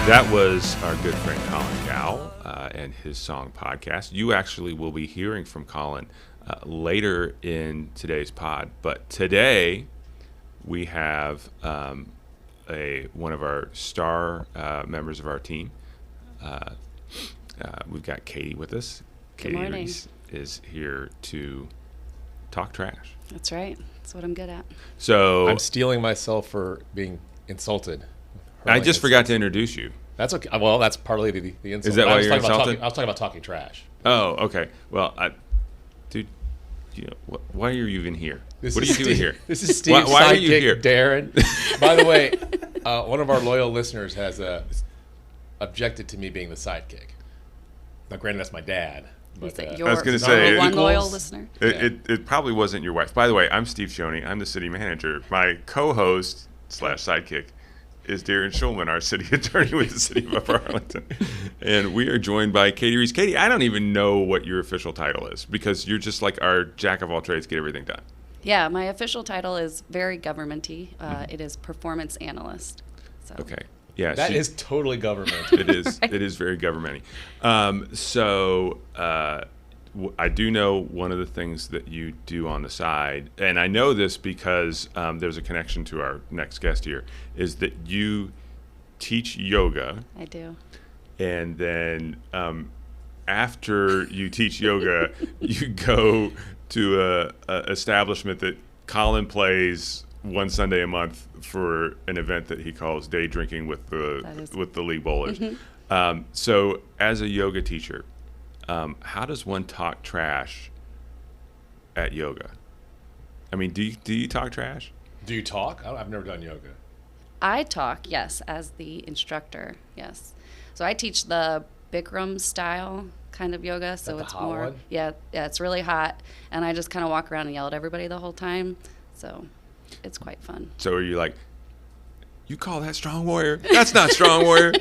That was our good friend Colin Gawel and his song podcast. You actually will be hearing from Colin later in today's pod. But today we have one of our star members of our team. We've got Katy with us. Katy Rees is here to talk trash. That's right. That's what I'm good at. So I'm stealing myself for being insulted. I just forgot to introduce you. That's okay. Well, that's partly the insult. Is that why you're insulted? I was talking about talking trash. Oh, okay. Well, dude, why are you even here? What are you doing here? This is Steve's why are sidekick, you here? Darren. By the way, one of our loyal listeners has objected to me being the sidekick. Now, granted, that's my dad. But, I was going to say, one loyal listener. It probably wasn't your wife. By the way, I'm Steve Shoney. I'm the city manager. My co-host / sidekick is Darren Schulman, our city attorney with the city of Upper Arlington. And we are joined by Katy Rees. Katy, I don't even know what your official title is because you're just like our jack of all trades, get everything done. Yeah, my official title is very government-y. It is performance analyst. So. Okay. Yeah, that is totally government. It is. Right. It is very government-y. I do know one of the things that you do on the side, and I know this because there's a connection to our next guest here, is that you teach yoga. I do. And then after you teach yoga, you go to a establishment that Colin plays one Sunday a month for an event that he calls day drinking with the league bowlers. Mm-hmm. So as a yoga teacher, how does one talk trash at yoga? I mean, do you talk trash? Do you talk? I've never done yoga. I talk, yes, as the instructor, yes. So I teach the Bikram style kind of yoga, so it's more one? Yeah, it's really hot, and I just kind of walk around and yell at everybody the whole time. So it's quite fun. So are you like, you call that strong warrior? That's not strong warrior.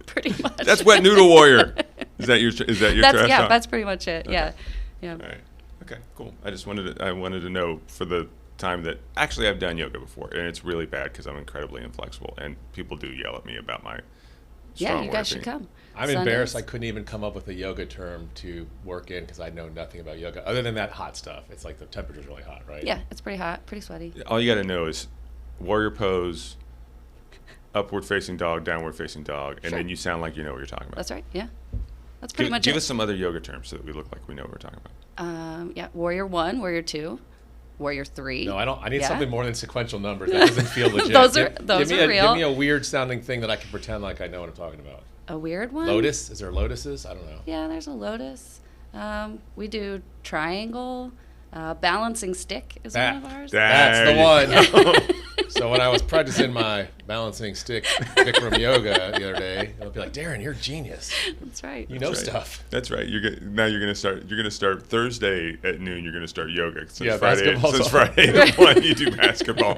Pretty much. That's wet noodle warrior. Is that your trash talk? That's pretty much it. Okay. Yeah. All right. Okay. Cool. I wanted to know for the time that actually I've done yoga before, and it's really bad because I'm incredibly inflexible, and people do yell at me about my strong warrior. You guys should come. I'm embarrassed. I couldn't even come up with a yoga term to work in because I know nothing about yoga other than that hot stuff. It's like the temperature's really hot, right? Yeah, it's pretty hot, pretty sweaty. All you got to know is warrior pose, upward facing dog, downward facing dog, and then you sound like you know what you're talking about. That's right. Yeah. That's pretty much it. Give us some other yoga terms so that we look like we know what we're talking about. Yeah, Warrior 1, Warrior 2, Warrior 3. No, I don't. I need something more than sequential numbers. That doesn't feel legit. Those are real. Give me a weird sounding thing that I can pretend like I know what I'm talking about. A weird one? Lotus? Is there lotuses? I don't know. Yeah, there's a lotus. We do triangle. Balancing stick is one of ours. That's the one. So when I was practicing my balancing stick Bikram yoga the other day, I'll be like, Darren, you're a genius. That's right. You know stuff. That's right. You're gonna start Thursday at noon. You're gonna start yoga since Friday at 1. You do basketball.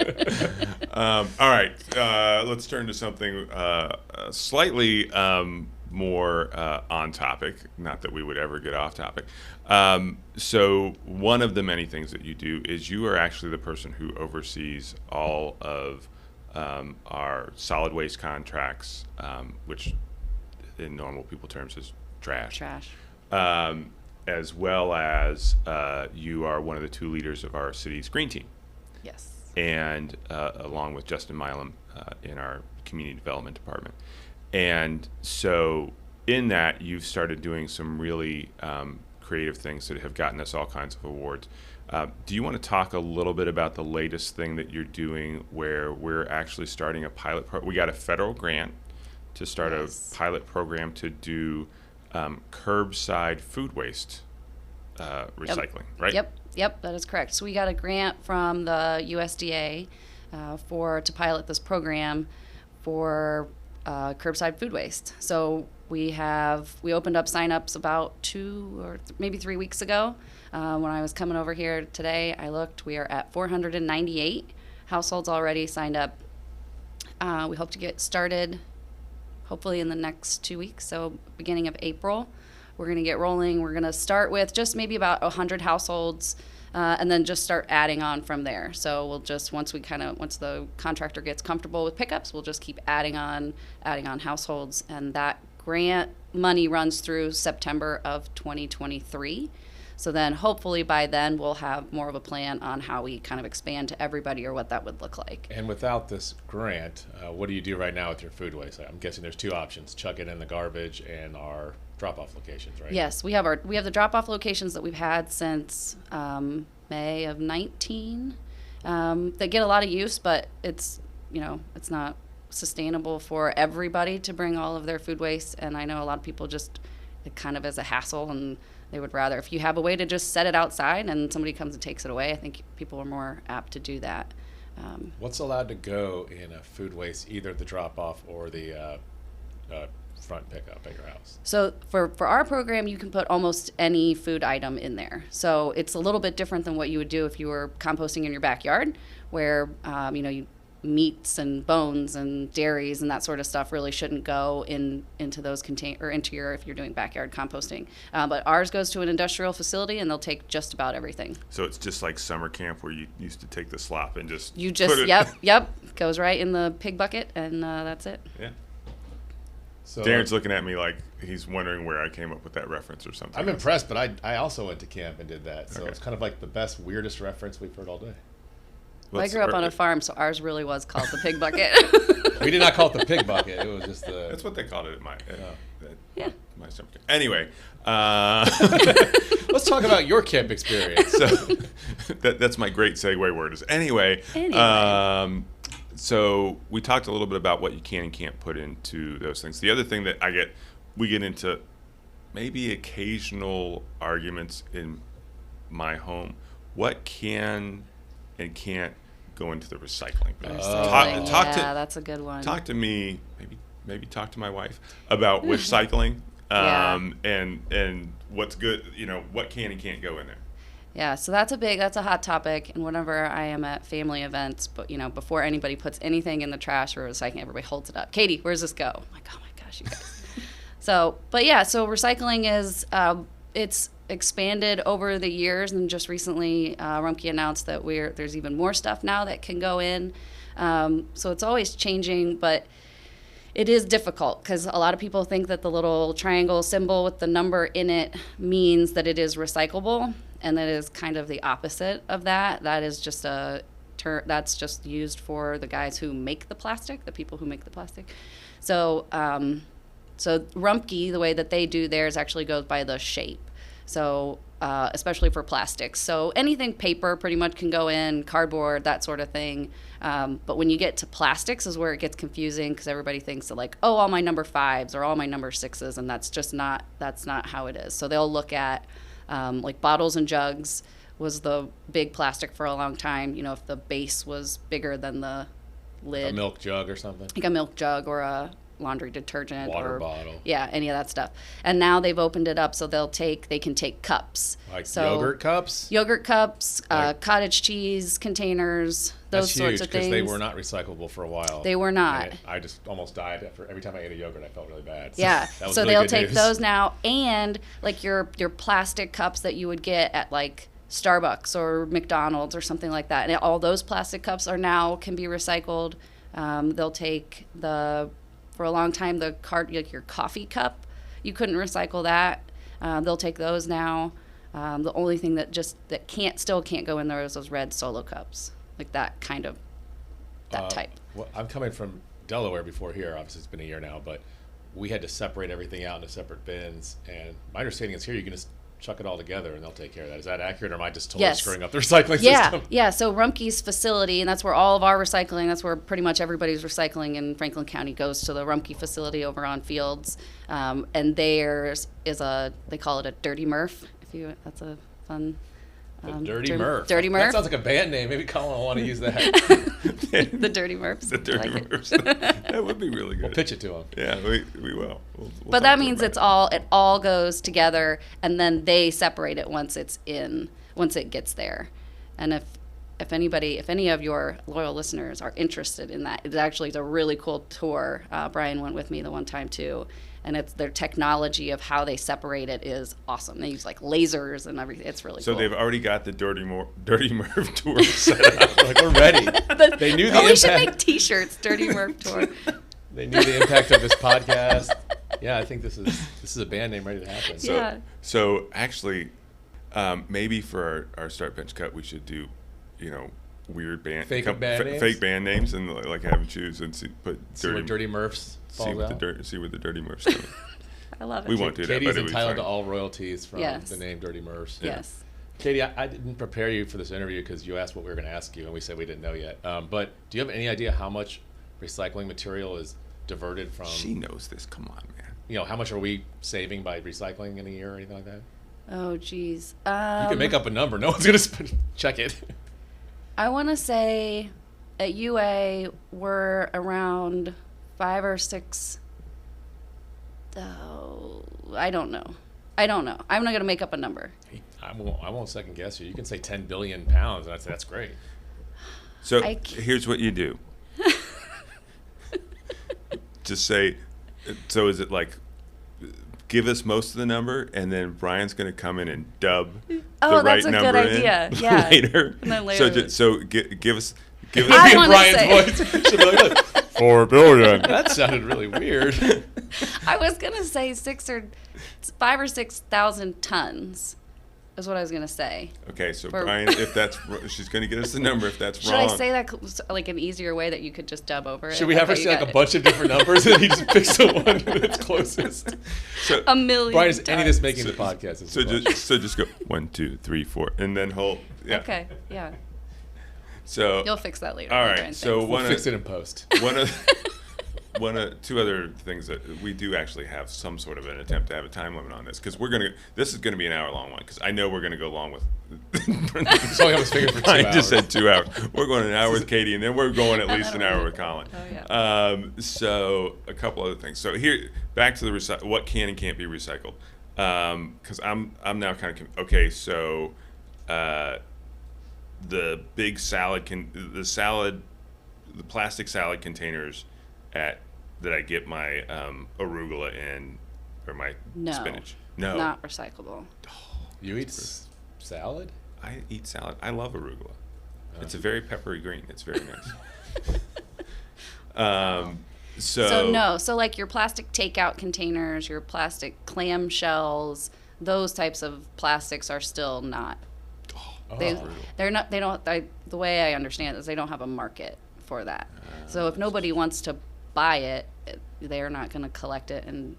All right. Let's turn to something slightly more on topic. Not that we would ever get off topic. So one of the many things that you do is you are actually the person who oversees all of our solid waste contracts, which in normal people terms is trash. As well as you are one of the 2 leaders of our city's green team. Yes. And along with Justin Milam in our community development department. And so in that, you've started doing some really creative things that have gotten us all kinds of awards. Do you want to talk a little bit about the latest thing that you're doing where we're actually starting a pilot we got a federal grant to start a pilot program to do curbside food waste recycling, right? Yep, that is correct. So we got a grant from the USDA to pilot this program for curbside food waste. So we opened up signups about 2 or maybe 3 weeks ago. When I was coming over here today, I looked. We are at 498 households already signed up. We hope to get started hopefully in the next 2 weeks, so beginning of April. We're going to get rolling. We're going to start with just maybe about 100 households and then just start adding on from there. So we'll just once the contractor gets comfortable with pickups, we'll just keep adding on households, and that grant money runs through September of 2023. So then hopefully by then we'll have more of a plan on how we kind of expand to everybody or what that would look like. And without this grant, what do you do right now with your food waste? I'm guessing there's two options: chuck it in the garbage and our drop-off locations, right? Yes, we have the drop-off locations that we've had since May of 19. They get a lot of use, but it's not sustainable for everybody to bring all of their food waste. And I know a lot of people just it kind of as a hassle, and they would rather, if you have a way to just set it outside and somebody comes and takes it away, I think people are more apt to do that. What's allowed to go in a food waste, either the drop-off or the front pickup at your house? So for our program, you can put almost any food item in there. So it's a little bit different than what you would do if you were composting in your backyard, where meats and bones and dairies and that sort of stuff really shouldn't go into those if you're doing backyard composting. But ours goes to an industrial facility, and they'll take just about everything. So it's just like summer camp where you used to take the slop and just yep, goes right in the pig bucket, and that's it. Yeah. So Darren's looking at me like he's wondering where I came up with that reference or something. I'm impressed, but I also went to camp and did that. So Okay. It's kind of like the best, weirdest reference we've heard all day. I grew up on a farm, so ours really was called the pig bucket. We did not call it the pig bucket. It was just the... That's what they called it at my my summer camp. Anyway, let's talk about your camp experience. So that's my great segue word is anyway. So we talked a little bit about what you can and can't put into those things. The other thing that we get into maybe occasional arguments in my home. What can and can't go into the recycling bin? That's a good one. Talk to me, maybe talk to my wife about recycling, and what's good, what can and can't go in there. Yeah, so that's a hot topic, and whenever I am at family events, but before anybody puts anything in the trash or recycling, everybody holds it up. Katie, where's this go? I'm like, oh my gosh, you guys. So recycling is it's expanded over the years, and just recently Rumpke announced that there's even more stuff now that can go in. So it's always changing, but it is difficult because a lot of people think that the little triangle symbol with the number in it means that it is recyclable, and that is kind of the opposite of that. That is just that's just used for the guys who make the plastic, the people who make the plastic. So Rumpke, the way that they do theirs actually goes by the shape. So especially for plastics. So anything paper pretty much can go in, cardboard, that sort of thing. But when you get to plastics is where it gets confusing, because everybody thinks that like, all my number 5s or all my number 6s, and that's not how it is. So they'll look at like bottles and jugs was the big plastic for a long time. If the base was bigger than the lid. A milk jug or something? Like a milk jug or a laundry detergent water bottle. Yeah, any of that stuff. And now they've opened it up so they can take cups. Like yogurt cups? Yogurt cups, cottage cheese containers, those sorts of things. Because they were not recyclable for a while. They were not. I just almost died every time I ate a yogurt. I felt really bad. Yeah. So they'll take those now, and like your plastic cups that you would get at like Starbucks or McDonald's or something like that. And all those plastic cups can be recycled. They'll take for a long time, like your coffee cup, you couldn't recycle that. They'll take those now. The only thing that still can't go in there is those red Solo cups, like that type. Well, I'm coming from Delaware before here. Obviously, it's been a year now, but we had to separate everything out into separate bins. And my understanding is here you can just chuck it all together and they'll take care of that. Is that accurate, or am I just totally screwing up the recycling system? Yeah. So Rumpke's facility, and that's where all of our recycling, that's where pretty much everybody's recycling in Franklin County goes to the Rumpke facility over on Fields. And theirs is they call it a Dirty Murph. That's a fun. Dirty Murph. Dirty Murph. That sounds like a band name. Maybe Colin will want to use that. The Dirty Murphs. The Dirty Murphs. That would be really good. We'll pitch it to him. Yeah, we will. We'll but that means it all goes together, and then they separate it once it gets there. And if if any of your loyal listeners are interested in that, it's a really cool tour. Brian went with me the one time too, and it's their technology of how they separate it is awesome. They use like lasers and everything. It's really cool. So they've already got the Dirty Murph tour set up. Like, we're ready. They knew the impact. We should make T-shirts, Dirty Murph tour. They knew the impact of this podcast. Yeah, I think this is a band name ready to happen. So actually, maybe for our Start Bench Cut, we should do, weird band fake band names and like have them choose and see where Dirty Murphs falls out. See where the Dirty Murphs go. I love it. We won't do that. Katie's entitled to all royalties from the name Dirty Murphs. Yes. Katie, I didn't prepare you for this interview because you asked what we were going to ask you, and we said we didn't know yet. But do you have any idea how much recycling material is diverted from? She knows this. Come on, man. How much are we saving by recycling in a year or anything like that? Oh, geez. You can make up a number. No one's going to check it. I want to say at UA we're around 5 or 6. Oh, I don't know. I'm not going to make up a number. I won't second guess you. You can say 10 billion pounds. That's great. So here's what you do. Just say, so is it like, give us most of the number, and then Brian's going to come in and dub the right number good idea. Yeah. later. And then later. So give us. I want Brian's to say. voice. She'll be like, look, 4 billion. That sounded really weird. I was going to say 5 or 6,000 tons. Is what I was going to say. Okay, so Brian, if that's, she's going to get us the number if that's wrong. Should I say that like an easier way that you could just dub over it? Should we have her say like a bunch of different numbers and he just picks the one that's closest? So, a million Brian, is tons. any of this making the podcast? So just go 1, 2, 3, 4, and then hold. Yeah. Okay, yeah. So you'll fix that later. All right, so we'll fix it in post. Two other things that we do actually have some sort of an attempt to have a time limit on this because this is going to be an hour-long one because I know we're going to go long with. So I was figuring for 2 hours. I just said 2 hours. We're going an hour with Katie, and then we're going at least an hour with Colin. Oh yeah. So a couple other things. So here, back to the what can and can't be recycled. Because I'm now kind of okay. So the big the plastic salad containers that I get my arugula in or my spinach. No, not recyclable. You eat salad? I eat salad. I love arugula. It's a very peppery green. It's very nice. So no. So like your plastic takeout containers, your plastic clam shells, those types of plastics are still not. They're not. They don't. The way I understand it is they don't have a market for that. So if nobody wants to buy it, they're not going to collect it and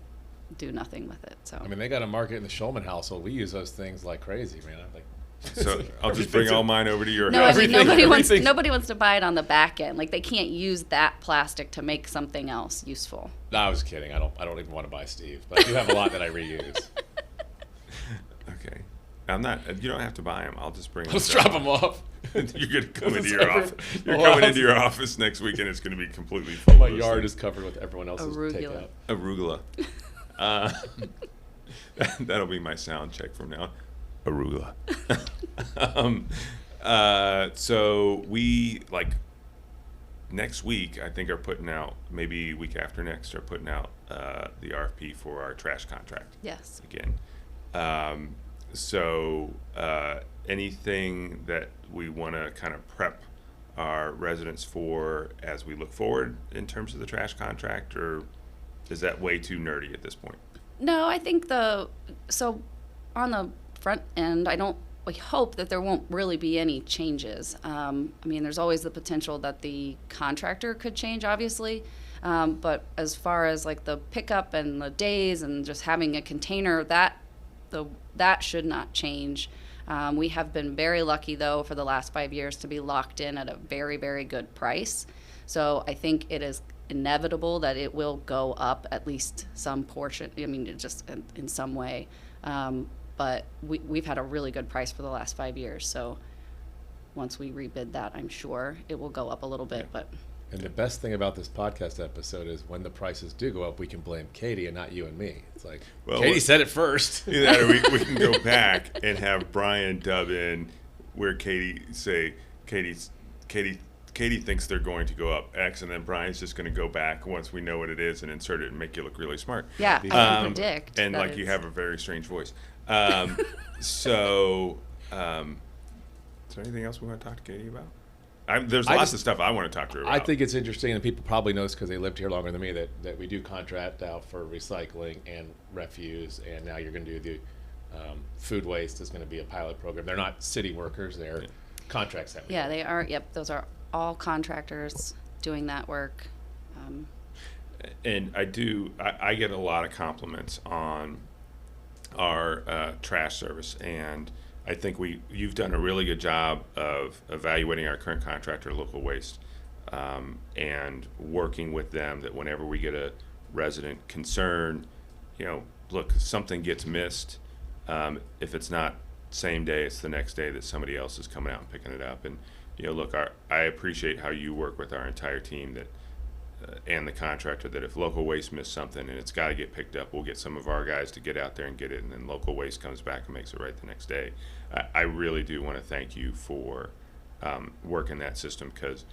do nothing with it. So I mean, they got a market in the Shulman household. We use those things like crazy, man. So I'll just bring all mine over to your house. I mean, nobody wants to buy it on the back end. Like they can't use that plastic to make something else useful. No, I was kidding. I don't even want to buy Steve, but I do have a lot that I reuse. Okay. I'm not. You don't have to buy them. I'll just bring them. Let's drop them off. You're going to come into your office. You're coming into your office next week, and it's going to be completely full. My yard is covered with everyone else's takeout. Arugula. That'll be my sound check from now. Arugula. So we next week, I think, are putting out, maybe week after next, are putting out the RFP for our trash contract. Yes. Again. So anything that we want to kind of prep our residents for as we look forward in terms of the trash contract, or is that way too nerdy at this point? No, I think so on the front end, we hope that there won't really be any changes. I mean, there's always the potential that the contractor could change, obviously. But as far as like the pickup and the days and just having a container, that should not change. We have been very lucky, though, for the last 5 years to be locked in at a very, very good price. So I think it is inevitable that it will go up at least some portion. I mean, just in some way. But we've had a really good price for the last 5 years. So once we rebid that, I'm sure it will go up a little bit. But and the best thing about this podcast episode is when the prices do go up, we can blame Katie and not you and me. It's like, Katie said it first. Either we can go back and have Brian dub in where Katie say, Katy thinks they're going to go up X, and then Brian's just going to go back once we know what it is and insert it and make you look really smart. Yeah, I can predict. And like you have a very strange voice. So, is there anything else we want to talk to Katy about? There's lots of stuff I want to talk to her about. I think it's interesting, and people probably know this because they lived here longer than me, that we do contract out for recycling and refuse, and now you're going to do the food waste is going to be a pilot program. They're not city workers; they're contracts that we do. They are. Yep, those are all contractors doing that work. And I get a lot of compliments on our trash service, and I think you've done a really good job of evaluating our current contractor, Local Waste, and working with them that whenever we get a resident concern, look, something gets missed. If it's not same day, it's the next day that somebody else is coming out and picking it up. And look, I appreciate how you work with our entire team and the contractor, that if Local Waste missed something and it's got to get picked up, we'll get some of our guys to get out there and get it, and then Local Waste comes back and makes it right the next day. I really do want to thank you for working that system, because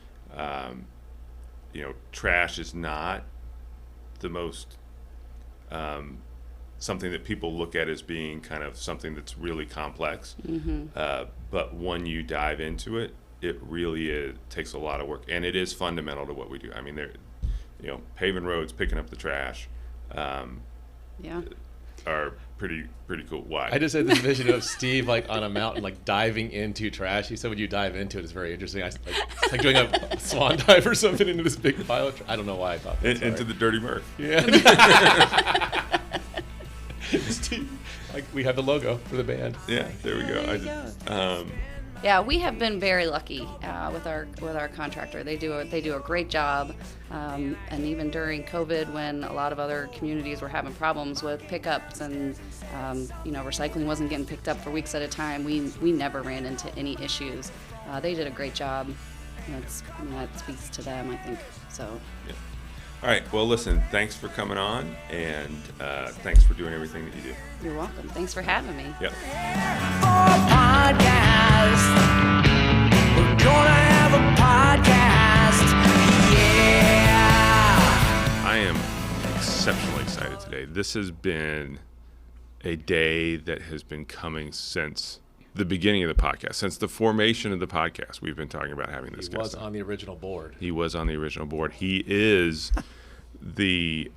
trash is not the most something that people look at as being kind of something that's really complex. But when you dive into it, it really takes a lot of work, and it is fundamental to what we do. I mean, paving roads, picking up the trash, are pretty cool. Why? I just had this vision of Steve like on a mountain, like diving into trash. He said when you dive into it, it's very interesting. It's like doing a swan dive or something into this big pile of trash. I don't know why I thought that. Into the Dirty Murph. Yeah. Steve, like we have the logo for the band. Yeah, there we go. Yeah, we have been very lucky with our contractor. They do a great job, and even during COVID, when a lot of other communities were having problems with pickups and recycling wasn't getting picked up for weeks at a time, we never ran into any issues. They did a great job. That speaks to them, I think. So. Yeah. All right. Well, listen. Thanks for coming on, and thanks for doing everything that you do. You're welcome. Thanks for having me. Yep. We're gonna have a podcast. Yeah. I am exceptionally excited today. This has been a day that has been coming since the beginning of the podcast, since the formation of the podcast. We've been talking about having this guest. He was on the original board. He was on the original board. He is the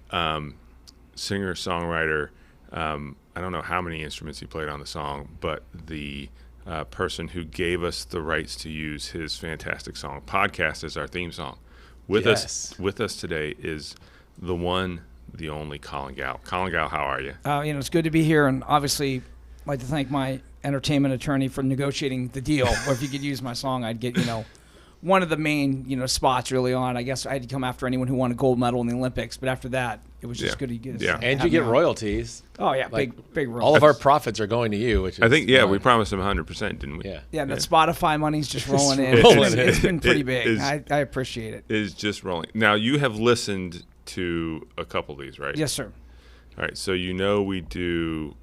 singer-songwriter. I don't know how many instruments he played on the song, but the person who gave us the rights to use his fantastic song "Podcast" as our theme song. With us today is the one, the only Colin Gawel. Colin Gawel, how are you? It's good to be here, and obviously, I'd like to thank my entertainment attorney for negotiating the deal. Or if you could use my song, I'd get one of the main spots early on. I guess I had to come after anyone who won a gold medal in the Olympics, but after that, it was just good to get. Yeah, and you get royalties. Oh yeah, like, big royalties. All of our profits are going to you. Which is I think we promised him 100%, didn't we? Yeah. That Spotify money's just rolling in. It's been pretty big. I appreciate it. It is just rolling. Now you have listened to a couple of these, right? Yes, sir. All right, so we do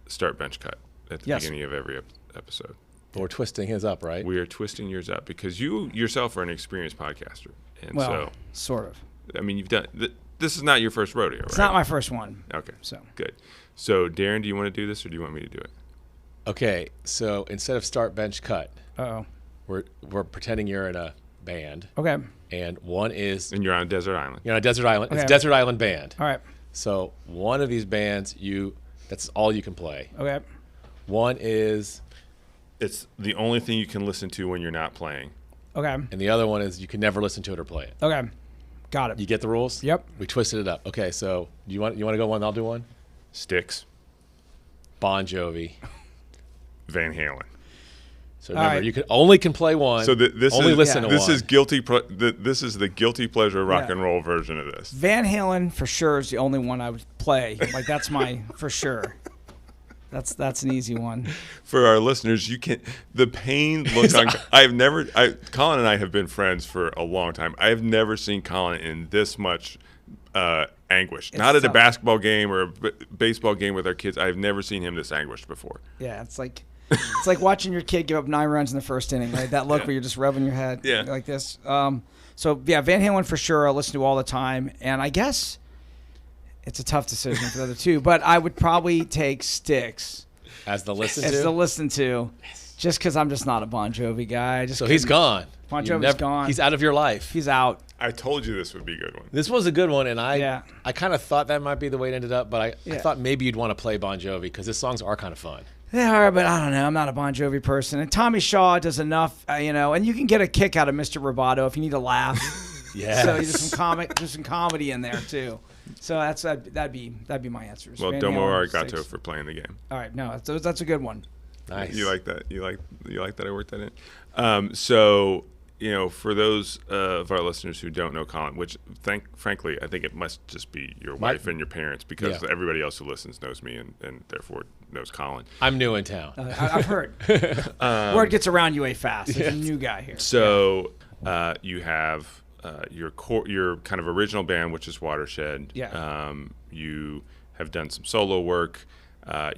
start bench cut at the beginning of every episode. But we're twisting his up, right? We are twisting yours up because you yourself are an experienced podcaster, and sort of. I mean, you've done. This is not your first rodeo, right? It's not my first one. Okay, so good. So, Darren, do you want to do this, or do you want me to do it? Okay, so instead of start bench cut, we're pretending you're in a band. Okay. And one is. And you're on a desert island. You're on a desert island. Okay. It's a desert island band. All right. So one of these bands, that's all you can play. Okay. One is. It's the only thing you can listen to when you're not playing. Okay. And the other one is you can never listen to it or play it. Okay. Got it. You get the rules? Yep. We twisted it up. Okay, so you want to go one? I'll do one. Styx. Bon Jovi. Van Halen. So remember, you only can play one. So this listen to one. This is guilty. This is the guilty pleasure rock and roll version of this. Van Halen for sure is the only one I would play. Like that's my for sure. That's an easy one. For our listeners, the pain look on. Colin and I have been friends for a long time. I have never seen Colin in this much anguish. It's not at tough. a basketball game or a baseball game with our kids. I've never seen him this anguished before. Yeah, it's like It's like watching your kid give up 9 runs in the first inning, right? That look where you're just rubbing your head like this. So, yeah, Van Halen for sure. I listen to all the time. And I guess it's a tough decision for the other two. But I would probably take Styx. As the listen to? Just because I'm just not a Bon Jovi guy. So he's gone. Bon Jovi's gone. He's out of your life. He's out. I told you this would be a good one. This was a good one, and I kind of thought that might be the way it ended up, but I thought maybe you'd want to play Bon Jovi because his songs are kind of fun. They are, but I don't know. I'm not a Bon Jovi person. And Tommy Shaw does enough, and you can get a kick out of Mr. Roboto if you need a laugh. So there's some comedy in there too. So that'd be my answers. Well, Domo Arigato for playing the game. All right, no, that's a good one. Nice. You like that? You like that I worked that in? So for those of our listeners who don't know Colin, which frankly I think it must just be your wife and your parents because everybody else who listens knows me and therefore knows Colin. I'm new in town. I've heard. Word gets around UA fast. There's a new guy here. So you have your kind of original band, which is Watershed. Yeah. You have done some solo work.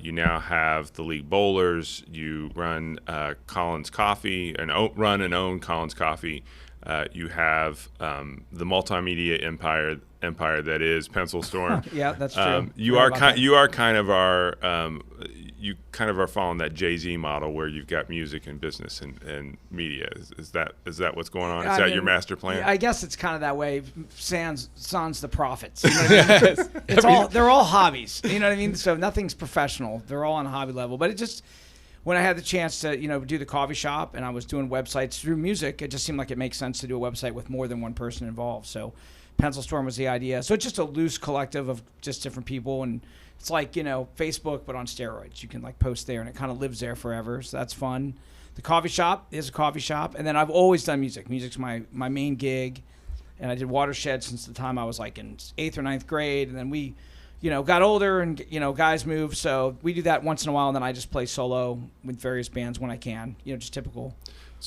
You now have the League Bowlers. You run Colin's Coffee and own Colin's Coffee. You have the multimedia empire that is Pencil Storm. Yeah, that's true. You are kind of our you kind of are following that Jay-Z model where you've got music and business and media. Is that what's going on? Is that your master plan? I guess it's kind of that way. Sans the prophets. You know what I mean? They're all hobbies. You know what I mean? So nothing's professional. They're all on a hobby level. But it just when I had the chance to do the coffee shop and I was doing websites through music, it just seemed like it makes sense to do a website with more than one person involved. So Pencil Storm was the idea. So it's just a loose collective of just different people, and it's like Facebook but on steroids. You can post there and it kind of lives there forever. So that's fun. The coffee shop is a coffee shop, and then I've always done music. Music's my main gig, and I did Watershed since the time I was in 8th or 9th grade, and then we got older and guys moved, so we do that once in a while, and then I just play solo with various bands when I can. Just typical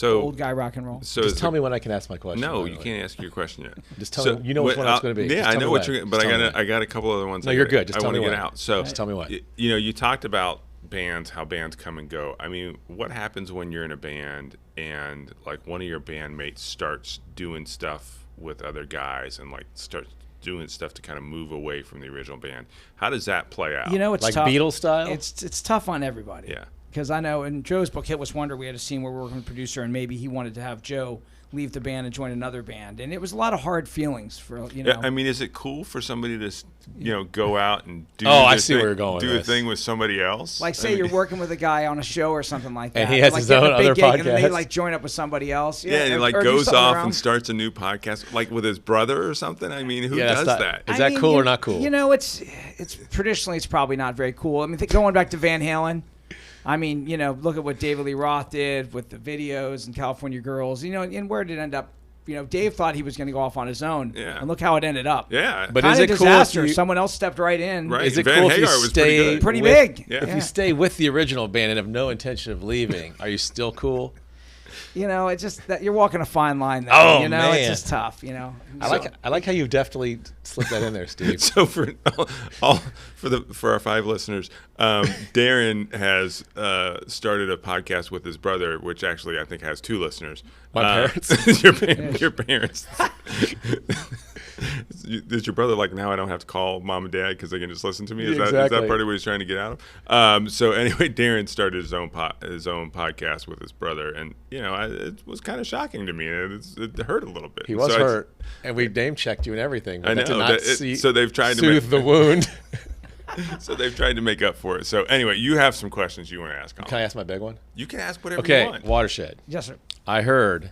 old guy rock and roll. So just tell me when I can ask my question. No, you can't ask your question yet. Just tell me. You know which one it's going to be. Yeah, I know what you're. But I got a couple other ones. No, you're good. Just I tell me want to what. get out. So just tell me what. You talked about bands, how bands come and go. I mean, what happens when you're in a band and one of your bandmates starts doing stuff with other guys and starts doing stuff to kind of move away from the original band? How does that play out? It's tough. Beatles style. It's tough on everybody. Yeah. Because I know in Joe's book, Hit Was Wonder, we had a scene where we were working with a producer, and maybe he wanted to have Joe leave the band and join another band, and it was a lot of hard feelings for Yeah, I mean, is it cool for somebody to go out and do? I see where you're going. Do a thing with somebody else. Say you're working with a guy on a show or something like that, and he has his own other podcast, and then they join up with somebody else. Yeah, and he goes off and starts a new podcast, with his brother or something. I mean, who does that? Is that cool or not cool? It's traditionally it's probably not very cool. I mean, going back to Van Halen. I mean, look at what David Lee Roth did with the videos and California Girls, and where did it end up? Dave thought he was going to go off on his own, and look how it ended up. Yeah, but kind is it disaster. Cool? Someone else stepped right in. Right. Is it Van cool Hagar if you was stay pretty big? Yeah. If you stay with the original band and have no intention of leaving, are you still cool? It's just that you're walking a fine line there. Man. It's just tough. I like how you deftly slipped that in there, Steve. So for our 5 listeners, Darren has started a podcast with his brother, which actually I think has 2 listeners. My parents. Your parents. Is your brother now I don't have to call mom and dad because they can just listen to me? Is that part of what he's trying to get out of? So anyway, Darren started his own podcast with his brother, and it was kind of shocking to me. It hurt a little bit. He was hurt, and we name checked you and everything. But I know. So they've tried to soothe the wound. So they've tried to make up for it. So anyway, you have some questions you want to ask. Colin. Can I ask my big one? You can ask whatever you want. Okay, Watershed. Yes, sir. I heard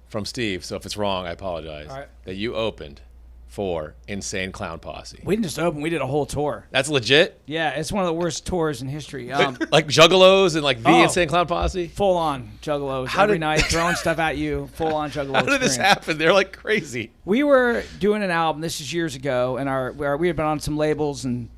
from Steve, so if it's wrong, I apologize, all right, that you opened for Insane Clown Posse. We didn't just open; we did a whole tour. That's legit? Yeah, it's one of the worst tours in history. Like Juggalos and the Insane Clown Posse? Full on Juggalos every night, throwing stuff at you. Full on Juggalos. How did this happen? They're crazy. We were doing an album. This is years ago, and we had been on some labels and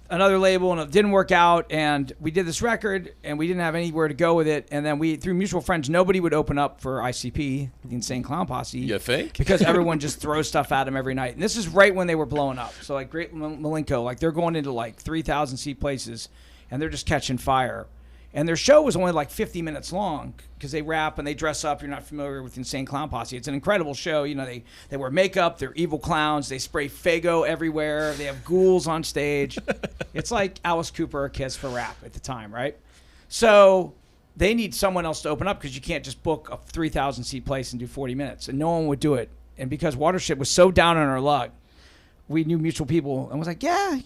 another label, and it didn't work out. And we did this record, and we didn't have anywhere to go with it. And then through mutual friends, nobody would open up for ICP, the Insane Clown Posse. You think? Because everyone just throws stuff at them every night. And this is right when they were blowing up. So Great Malenko, they're going into 3,000 seat places, and they're just catching fire. And their show was only like 50 minutes long because they rap and they dress up. You're not familiar with Insane Clown Posse. It's an incredible show. You know, they wear makeup. They're evil clowns. They spray Faygo everywhere. They have ghouls on stage. It's like Alice Cooper or Kiss for rap at the time, right? So they need someone else to open up because you can't just book a 3,000-seat place and do 40 minutes. And no one would do it. And because Watershed was so down on our luck, we knew mutual people and was like, yeah,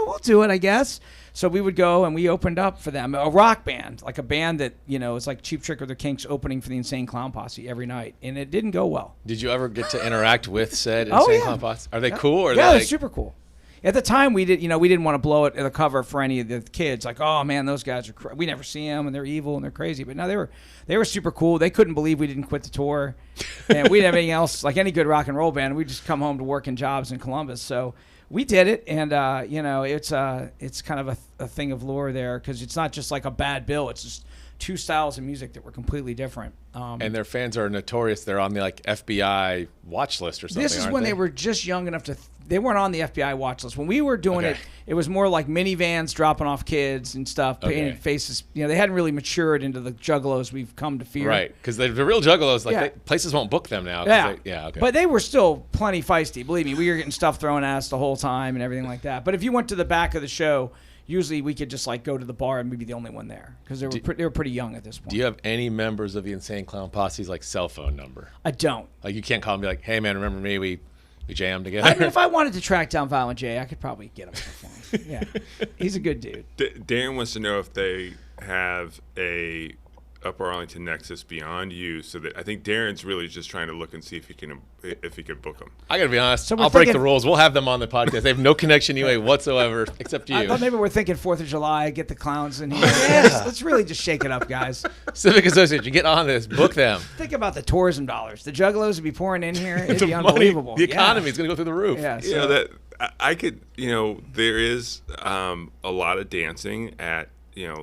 we'll do it, I guess. So we would go and we opened up for them, a rock band, like a band that, you know, it's like Cheap Trick or the Kinks opening for the Insane Clown Posse every night. And it didn't go well. Did you ever get to interact with said Insane Clown Posse? Are they cool? Or yeah, they're super cool. At the time, we didn't want to blow it at the cover for any of the kids. Like, oh man, those guys are we never see them and they're evil and they're crazy. But no, they were super cool. They couldn't believe we didn't quit the tour, and we didn't have anything else. Like any good rock and roll band, we just come home to working jobs in Columbus. So we did it, and you know, it's kind of a thing of lore there because it's not just like a bad bill. It's just two styles of music that were completely different. And their fans are notorious. They're on the like FBI watch list or something. This is when they were just young enough to. They weren't on the FBI watch list. When we were doing it, it was more like minivans dropping off kids and stuff, painted faces. You know, they hadn't really matured into the juggalos we've come to fear. Right, because the real juggalos, like places won't book them now. Okay. But they were still plenty feisty. Believe me, we were getting stuff thrown at us the whole time and everything like that. But if you went to the back of the show, usually we could just like go to the bar and we'd be the only one there because they were pretty young at this point. Do you have any members of the Insane Clown Posse's like cell phone number? I don't. Like you can't call and be like, hey man, remember me? We jammed together. I mean, if I wanted to track down Violent J, I could probably get him on the phone. Yeah, he's a good dude. Darren wants to know if they have a Upper Arlington Nexus beyond you, so that I think Darren's really just trying to look and see if he can book them. I gotta be honest. I'll break the rules. We'll have them on the podcast. They have no connection anyway whatsoever, except you. I thought maybe we're thinking 4th of July. Get the clowns in here. Let's really just shake it up, guys. Civic Association, get on this. Book them. Think about the tourism dollars. The juggalos would be pouring in here. It'd be unbelievable. The economy is gonna go through the roof. Yeah, you know that I could. You know, there is a lot of dancing at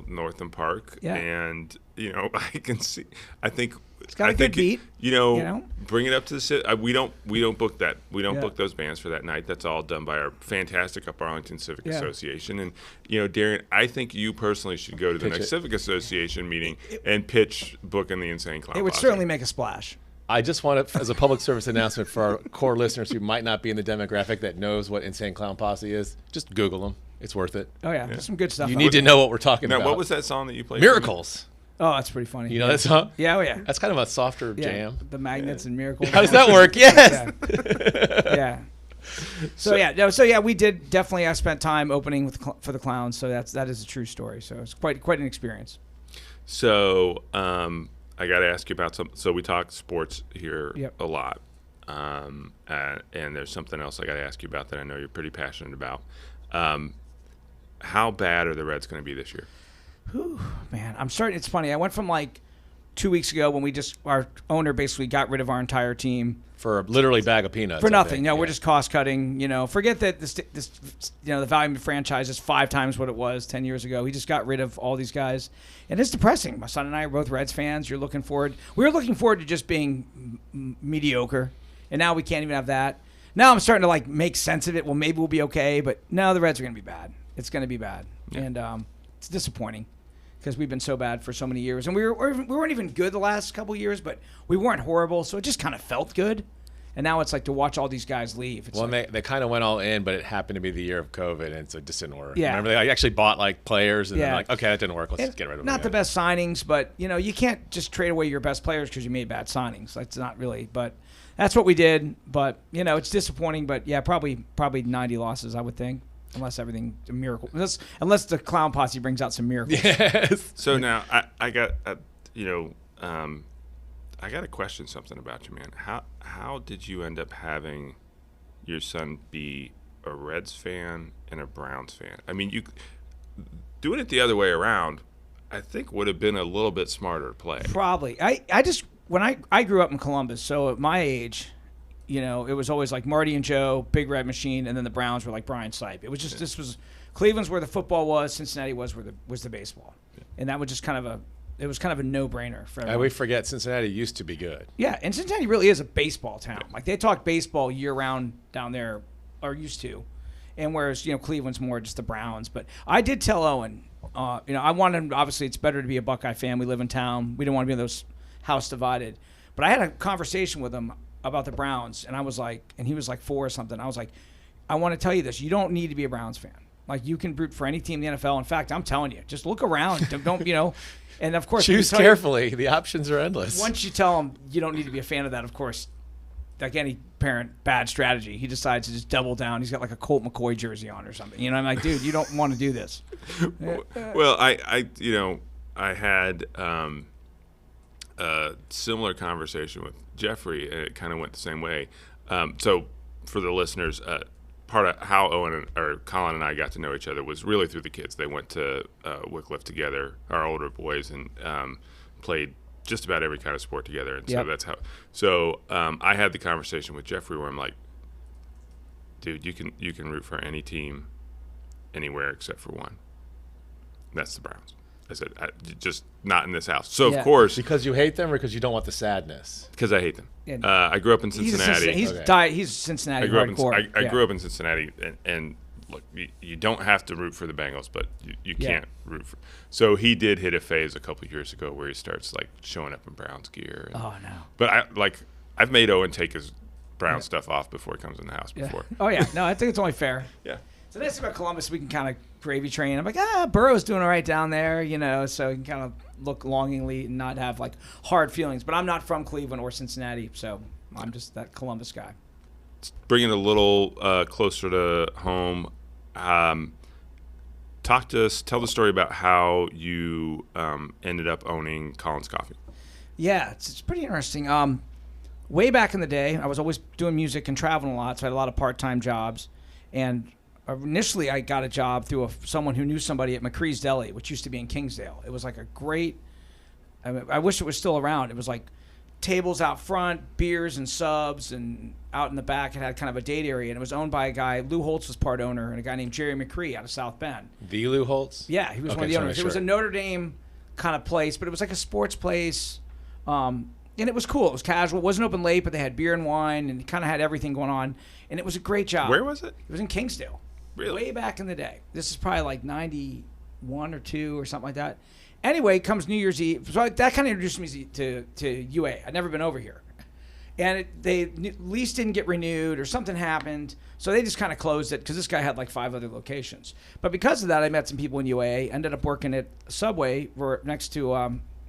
Northam Park, and I can see. I think it's got a good beat. Bring it up to the city. We don't book that. We don't book those bands for that night. That's all done by our fantastic Upper Arlington Civic Association. And Darren, I think you personally should go to the next Civic Association meeting and pitch booking the Insane Clown Posse. It would certainly make a splash. I just want to, as a public service announcement for our core listeners who might not be in the demographic that knows what Insane Clown Posse is, just Google them. It's worth it. Oh, yeah. There's some good stuff. You need to know what we're talking about. Now, what was that song that you played? Miracles. Oh, that's pretty funny. You know that song? Yeah, oh, yeah. That's kind of a softer jam. The Magnets and Miracles. How does that work? Yes. Yeah. So we did definitely. I spent time opening for the Clowns, so that is a true story. So it's quite an experience. So I got to ask you about some. So we talk sports here a lot, and there's something else I got to ask you about that I know you're pretty passionate about. How bad are the Reds going to be this year? Whew, man, I'm starting. It's funny. I went from like 2 weeks ago when our owner basically got rid of our entire team for a literally bag of peanuts. For nothing. No, we're just cost cutting. Forget that this the value of the franchise is 5 times what it was 10 years ago. He just got rid of all these guys, and it's depressing. My son and I are both Reds fans. We were looking forward to just being mediocre, and now we can't even have that. Now I'm starting to like make sense of it. Well, maybe we'll be okay, but no, the Reds are going to be bad. It's going to be bad, and it's disappointing because we've been so bad for so many years, and we weren't even good the last couple of years, but we weren't horrible, so it just kind of felt good. And now it's like to watch all these guys leave. It's they kind of went all in, but it happened to be the year of COVID, and so it just didn't work. Yeah. Remember, they actually bought like players, and they're like, okay, that didn't work. Let's get rid of them. Not the best signings, but you can't just trade away your best players because you made bad signings. That's not really, but that's what we did. But it's disappointing. But yeah, probably 90 losses, I would think. Unless everything a miracle, unless the Clown Posse brings out some miracles. Yes. So now I got I got to question something about you, man. How did you end up having your son be a Reds fan and a Browns fan? I mean, you doing it the other way around, I think would have been a little bit smarter play. Probably. I just when I grew up in Columbus, so at my age. It was always like Marty and Joe, Big Red Machine, and then the Browns were like Brian Sipe. It was just Cleveland's where the football was, Cincinnati was the baseball, and that was just kind of a no-brainer for everyone. We forget Cincinnati used to be good. Yeah, and Cincinnati really is a baseball town. Like they talk baseball year-round down there, or used to, and whereas Cleveland's more just the Browns. But I did tell Owen I wanted, obviously, it's better to be a Buckeye fan. We live in town. We don't want to be in those house divided. But I had a conversation with him about the Browns, and I was like, and he was like 4 or something. I was like, I want to tell you this. You don't need to be a Browns fan. Like, you can root for any team in the NFL. In fact, I'm telling you, just look around. Don't and of course, choose carefully. The options are endless. Once you tell them you don't need to be a fan of that, of course, like any parent, bad strategy. He decides to just double down. He's got like a Colt McCoy jersey on or something. I'm like, dude, you don't want to do this. Well, I had a similar conversation with Jeffrey, and it kind of went the same way. So for the listeners, part of how Colin and I got to know each other was really through the kids. They went to Wycliffe together, our older boys, and played just about every kind of sport together. And so that's how. So I had the conversation with Jeffrey where I'm like, dude, you can root for any team anywhere except for one. That's the Browns. I said, just not in this house. So, of course. Because you hate them or because you don't want the sadness? Because I hate them. I grew up in Cincinnati. He's Cincinnati hardcore. I grew up in Cincinnati, and look, you don't have to root for the Bengals, but you can't root for. So he did hit a phase a couple of years ago where he starts like showing up in Browns gear. Oh no! But I've made Owen take his Brown stuff off before he comes in the house before. Oh yeah, no, I think it's only fair. Yeah. So that's about Columbus. We can kind of gravy train. I'm like, Burrow's doing all right down there, so you can kind of look longingly and not have like hard feelings. But I'm not from Cleveland or Cincinnati, so I'm just that Columbus guy. Bringing it a little closer to home. Talk to us. Tell the story about how you ended up owning Colin's Coffee. Yeah, it's pretty interesting. Way back in the day, I was always doing music and traveling a lot, so I had a lot of part-time jobs. And initially, I got a job through someone who knew somebody at McCree's Deli, which used to be in Kingsdale. It was like a great. I wish it was still around. It was like tables out front, beers and subs, and out in the back it had kind of a date area, and it was owned by a guy. Lou Holtz was part owner, and a guy named Jerry McCree out of South Bend. The Lou Holtz? Yeah, he was one of the owners. It was a Notre Dame kind of place, but it was like a sports place, and it was cool. It was casual. It wasn't open late, but they had beer and wine, and it kind of had everything going on, and it was a great job. Where was it? It was in Kingsdale. Really? Way back in the day. This is probably like 91 or 2 or something like that. Anyway, comes New Year's Eve. So that kind of introduced me to UA. I'd never been over here. And lease didn't get renewed or something happened. So they just kind of closed it because this guy had like 5 other locations. But because of that, I met some people in UA. Ended up working at Subway next to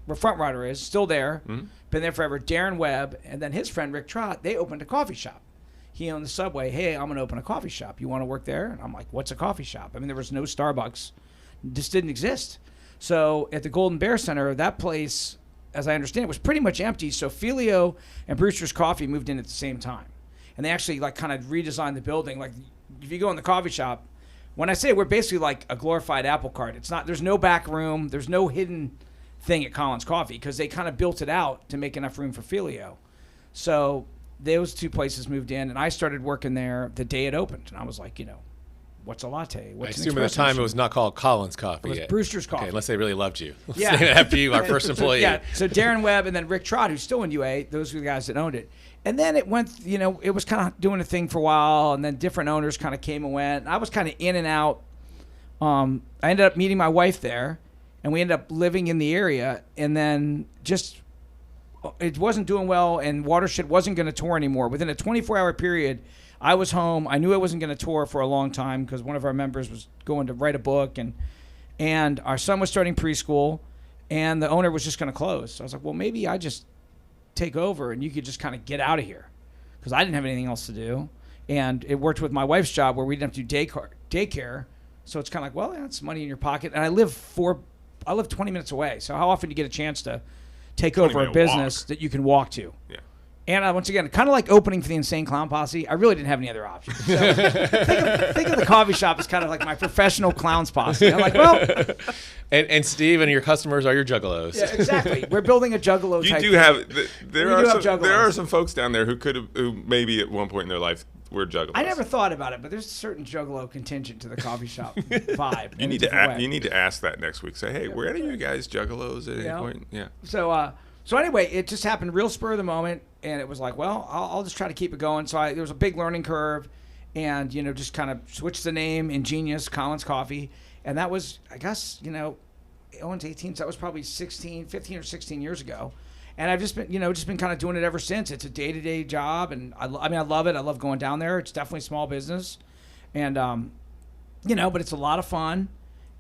where Front Rider is. Still there. Mm-hmm. Been there forever. Darren Webb and then his friend Rick Trott, they opened a coffee shop. He owned the Subway. Hey, I'm going to open a coffee shop. You want to work there? And I'm like, what's a coffee shop? I mean, there was no Starbucks. It just didn't exist. So at the Golden Bear Center, that place, as I understand it, was pretty much empty. So Filio and Brewster's Coffee moved in at the same time. And they actually like kind of redesigned the building. Like if you go in the coffee shop, when I say we're basically like a glorified Apple Cart, it's not, there's no back room. There's no hidden thing at Colin's Coffee because they kind of built it out to make enough room for Filio. So those 2 places moved in, and I started working there the day it opened. And I was like, what's a latte? What's I assume at the time it was not called Colin's Coffee. It was yet. Brewster's Coffee. Okay, unless they really loved you. Yeah. After you, our first employee. Yeah. So Darren Webb and then Rick Trott, who's still in UA, those were the guys that owned it. And then it went, it was kind of doing a thing for a while, and then different owners kind of came and went. I was kind of in and out. I ended up meeting my wife there, and we ended up living in the area, and then just it wasn't doing well, and Watershed wasn't going to tour anymore. Within a 24-hour period, I was home. I knew I wasn't going to tour for a long time because one of our members was going to write a book, and our son was starting preschool, and the owner was just going to close. So I was like, well, maybe I just take over, and you could just kind of get out of here because I didn't have anything else to do. And it worked with my wife's job where we didn't have to do daycare. So it's kind of like, well, that's money in your pocket. And I live 20 minutes away. So how often do you get a chance to take over a business that you can walk to? Yeah. And once again, kind of like opening for the Insane Clown Posse, I really didn't have any other options. So think of the coffee shop as kind of like my professional clowns posse. I'm like, well. And Steve and your customers are your juggalos. Yeah, exactly. We're building a juggalo type. You do have there are some folks down there who maybe at one point in their life were juggalos. I never thought about it, but there's a certain juggalo contingent to the coffee shop vibe. You need to ask that next week. Say, hey, were any of you guys juggalos at any point? Yeah. So anyway, it just happened real spur of the moment, and it was like, well, I'll just try to keep it going. So there was a big learning curve, and just kind of switched the name, Ingenious Colin's Coffee, And that was, I guess, Owen's 18, so that was probably 15 or 16 years ago. And I've just been kind of doing it ever since. It's a day-to-day job, and I love it. I love going down there. It's definitely small business, and but it's a lot of fun,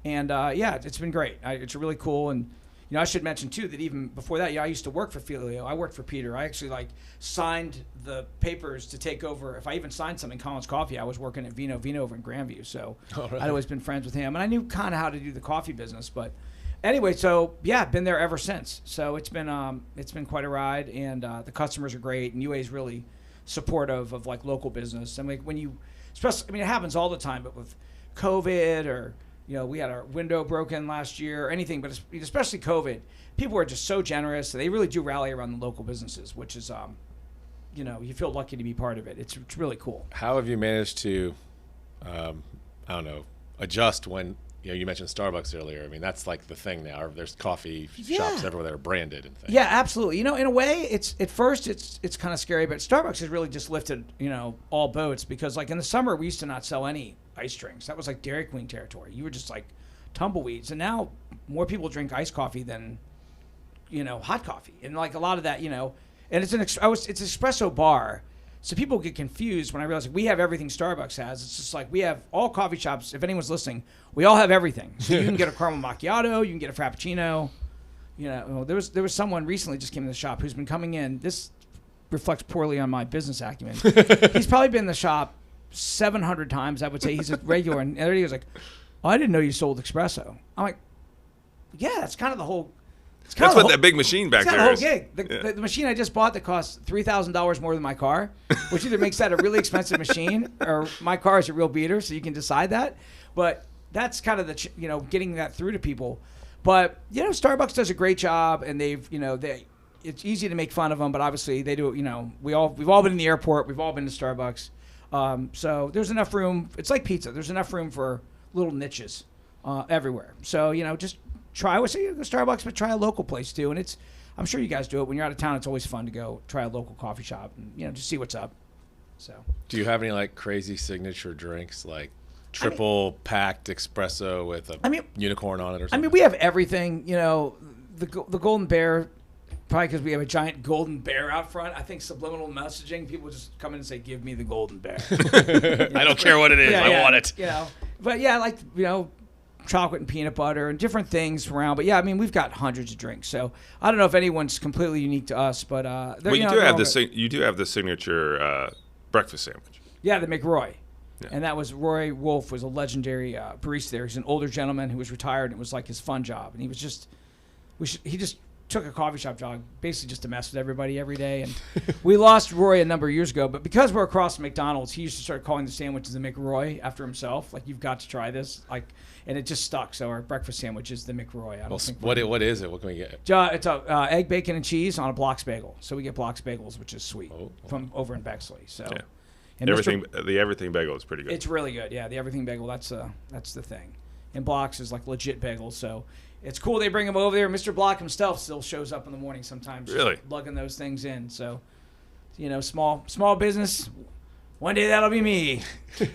and it's been great. It's really cool, and I should mention too that even before that, I used to work for Filio. I worked for Peter. I actually signed the papers to take over. If I even signed something, Colin's Coffee, I was working at Vino over in Grandview, so I'd always been friends with him, and I knew kind of how to do the coffee business, but. Anyway, so been there ever since. So it's been quite a ride, and the customers are great, and UA is really supportive of local business. And when you, especially, it happens all the time, but with COVID or we had our window broken last year or anything, but especially COVID, people are just so generous. So they really do rally around the local businesses, which is you feel lucky to be part of it. It's really cool. How have you managed to, adjust when? You mentioned Starbucks earlier. That's the thing now. There's coffee shops everywhere that are branded and things. Yeah, absolutely. In a way, it's at first it's kind of scary, but Starbucks has really just lifted all boats because in the summer we used to not sell any ice drinks. That was Dairy Queen territory. You were just tumbleweeds, and now more people drink iced coffee than hot coffee, and a lot of that and it's it's an espresso bar. So people get confused when I realize we have everything Starbucks has. It's just we have all coffee shops. If anyone's listening, we all have everything. So you can get a caramel macchiato, you can get a frappuccino. There was someone recently just came to the shop who's been coming in. This reflects poorly on my business acumen. He's probably been in the shop 700 times. I would say he's a regular. And he was like, "Oh, I didn't know you sold espresso." I'm like, "Yeah, that's kind of the whole." That's what that big machine back there is. It's kind of the whole gig. The machine I just bought that costs $3,000 more than my car, which either makes that a really expensive machine or my car is a real beater, so you can decide that. But that's kind of the, getting that through to people. But, Starbucks does a great job, and they've, it's easy to make fun of them, but obviously they do, we've all been in the airport. We've all been to Starbucks. So there's enough room. It's like pizza. There's enough room for little niches everywhere. So, just try. I would say go to Starbucks, but try a local place too. And I'm sure you guys do it when you're out of town. It's always fun to go try a local coffee shop and just see what's up. So, do you have any crazy signature drinks triple packed espresso with a unicorn on it or something? We have everything. The Golden Bear, probably because we have a giant golden bear out front. I think subliminal messaging. People just come in and say, "Give me the Golden Bear." I don't care what it is. I want it. But chocolate and peanut butter and different things around, but we've got hundreds of drinks. So I don't know if anyone's completely unique to us, but you do have the signature breakfast sandwich. Yeah, the McRoy, and that was Roy Wolf was a legendary barista there. He's an older gentleman who was retired, and it was his fun job, and he was just he just took a coffee shop job basically just to mess with everybody every day. And we lost Roy a number of years ago, but because we're across from McDonald's, he used to start calling the sandwiches the McRoy after himself. You've got to try this. And it just stuck. So our breakfast sandwich is the McRoy. What is it? What can we get? It's a egg, bacon, and cheese on a Block's bagel. So we get Block's bagels, which is sweet from over in Bexley. So and the everything bagel is pretty good. It's really good. Yeah, the everything bagel. That's the thing. And Block's is legit bagels. So it's cool they bring them over there. Mr. Block himself still shows up in the morning sometimes. Really? Lugging those things in. So small business. One day that'll be me, sending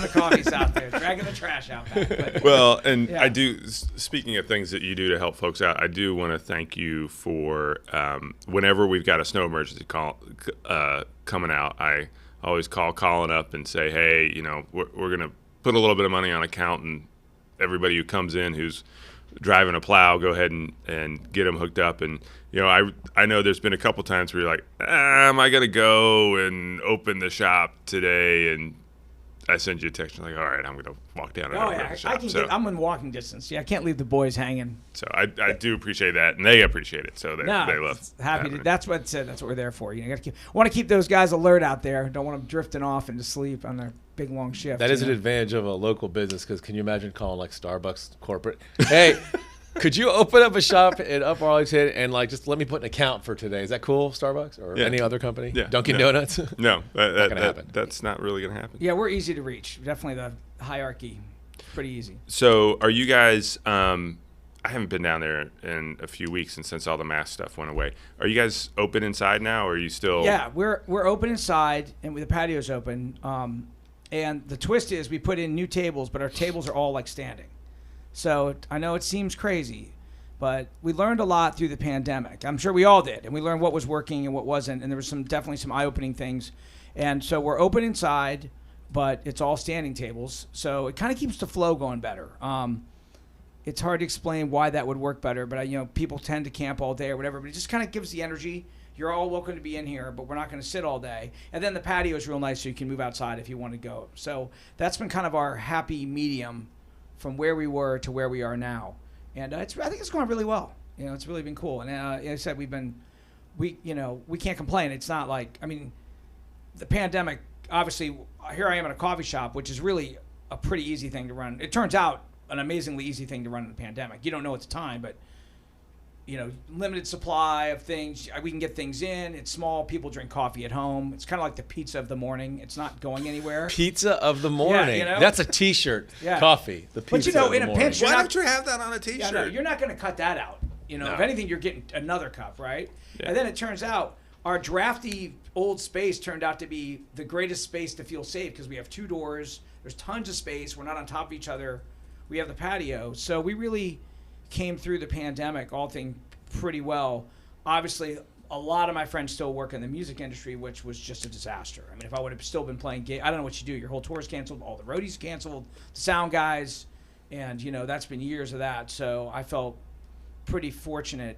the coffees out there, dragging the trash out back. Well, and I do. Speaking of things that you do to help folks out, I do want to thank you for whenever we've got a snow emergency call coming out. I always call Colin up and say, "Hey, we're gonna put a little bit of money on account, and everybody who comes in who's driving a plow, go ahead and get them hooked up." And I know there's been a couple times where you're like, am I gonna go and open the shop today? And I send you a text, all right, I'm gonna walk down and open the shop. I'm in walking distance. Yeah, I can't leave the boys hanging. So I do appreciate that, and they appreciate it. So they love happy to. That's what we're there for. Want to keep those guys alert out there. Don't want them drifting off into sleep on their big long shift. That is an advantage of a local business, because can you imagine calling Starbucks corporate? Hey, could you open up a shop in Upper Arlington and just let me put an account for today? Is that cool, Starbucks or any other company? Yeah. Dunkin' Donuts? No, not gonna happen. That's not really gonna happen. Yeah, we're easy to reach. Definitely the hierarchy, pretty easy. So are you guys? I haven't been down there in a few weeks, and since all the mask stuff went away, are you guys open inside now, or are you still? Yeah, we're open inside, and the patio's open. And the twist is we put in new tables, but our tables are all standing. So I know it seems crazy, but we learned a lot through the pandemic. I'm sure we all did, and we learned what was working and what wasn't, and there was definitely some eye-opening things. And so we're open inside, but it's all standing tables, so it kind of keeps the flow going better. It's hard to explain why that would work better, but people tend to camp all day or whatever, but it just kind of gives the energy. You're all welcome to be in here, but we're not going to sit all day. And then the patio is real nice, so you can move outside if you want to go. So that's been kind of our happy medium from where we were to where we are now. And I think it's going really well. It's really been cool. And like I said, we can't complain. It's not like, the pandemic, obviously, here I am at a coffee shop, which is really a pretty easy thing to run. It turns out an amazingly easy thing to run in the pandemic. You don't know at the time, but limited supply of things. We can get things in. It's small. People drink coffee at home. It's kind of like the pizza of the morning. It's not going anywhere. Pizza of the morning. Yeah, That's a T-shirt. Yeah. Coffee. The pizza but of the in a morning. pinch, Why don't you have that on a T-shirt? no, you're not going to cut that out. No. If anything, you're getting another cup, right? Yeah. And then it turns out our drafty old space turned out to be the greatest space to feel safe because we have 2 doors. There's tons of space. We're not on top of each other. We have the patio. So we really came through the pandemic pretty well. Obviously, a lot of my friends still work in the music industry, which was just a disaster. If I would have still been playing gigs, I don't know what you do. Your whole tour's canceled, all the roadies canceled, the sound guys, and that's been years of that. So I felt pretty fortunate,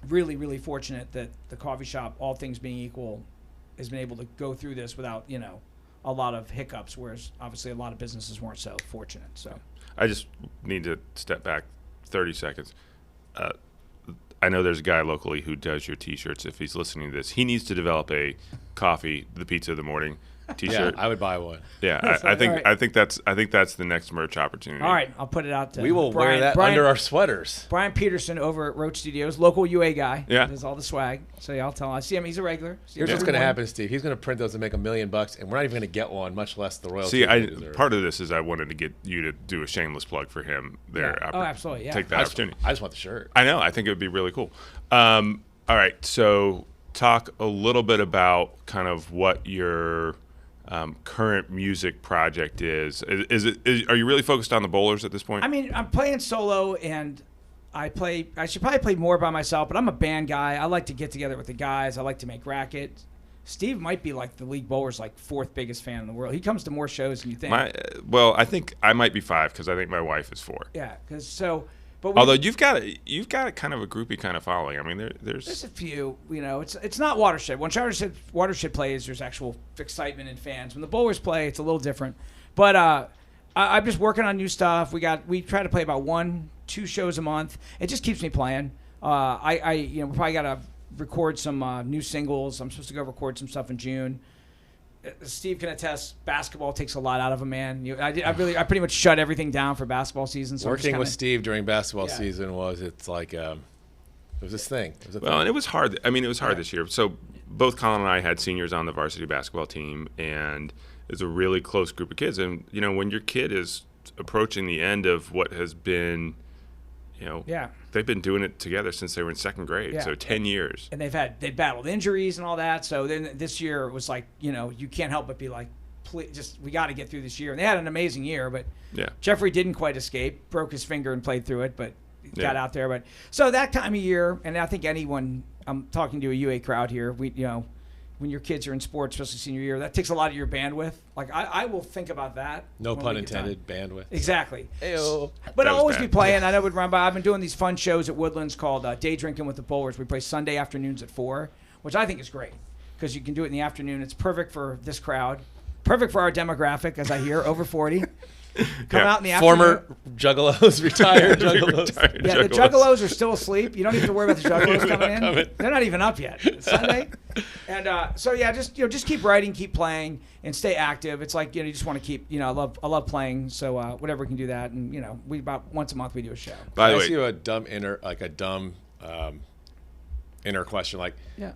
really, really fortunate that the coffee shop, all things being equal, has been able to go through this without a lot of hiccups, whereas obviously a lot of businesses weren't so fortunate. So I just need to step back 30 seconds. I know there's a guy locally who does your T-shirts. If he's listening to this, he needs to develop a coffee, the pizza of the morning T-shirt. Yeah, I would buy one. Yeah, I think that's the next merch opportunity. all right, I'll put it out to We will wear that under our sweaters. Brian Peterson over at Roach Studios, local UA guy. Yeah. Does all the swag. So I'll tell him. I see him. He's a regular. Here's what's going to happen, Steve. He's going to print those and make $1 million, and we're not even going to get one, much less the royalty. See, part of this is I wanted to get you to do a shameless plug for him there. Yeah. Oh, absolutely. Yeah. Take that opportunity. I just want the shirt. I know. I think it would be really cool. All right. So talk a little bit about kind of what your current music project is. Are you really focused on the bowlers at this point? I'm playing solo, and I should probably play more by myself, but I'm a band guy. I like to get together with the guys. I like to make racket. Steve might be like the league bowler's 4th biggest fan in the world. He comes to more shows than you think. I think I might be 5 because I think my wife is 4. Yeah, because so. But although you've got kind of a groupie kind of following. There's a few. It's not Watershed. When Watershed plays, there's actual excitement and fans. When the bowlers play, it's a little different. But I'm just working on new stuff. We try to play about 1-2 shows a month. It just keeps me playing. We probably got to record some new singles. I'm supposed to go record some stuff in June. Steve can attest, basketball takes a lot out of a man. I pretty much shut everything down for basketball season. So working with Steve during basketball season was it was this thing. And it was hard. It was hard this year. So both Colin and I had seniors on the varsity basketball team, and it's a really close group of kids. And when your kid is approaching the end of what has been, they've been doing it together since they were in 2nd grade, so 10 years. And they've battled injuries and all that. So then this year it was you can't help but be like, please, we got to get through this year. And they had an amazing year, but Jeffrey didn't quite escape, broke his finger and played through it, but got out there. But so that time of year, and I think anyone, I'm talking to a UA crowd here, when your kids are in sports, especially senior year, that takes a lot of your bandwidth. I will think about that. No pun intended, bandwidth. Exactly. Ayo. But I'll always be playing. I know it would run by. I've been doing these fun shows at Woodlands called Day Drinking with the Bowlers. We play Sunday afternoons at 4, which I think is great because you can do it in the afternoon. It's perfect for this crowd. Perfect for our demographic, as I hear, over 40. Come out in the afternoon. Former juggalos, retired juggalos. The juggalos are still asleep. You don't need to worry about the juggalos coming in. They're not even up yet. It's Sunday. And just keep writing, keep playing, and stay active. It's like, you just want to keep, I love playing. So whatever we can do that. And, we about once a month we do a show. By the way, I ask you a dumb inner question,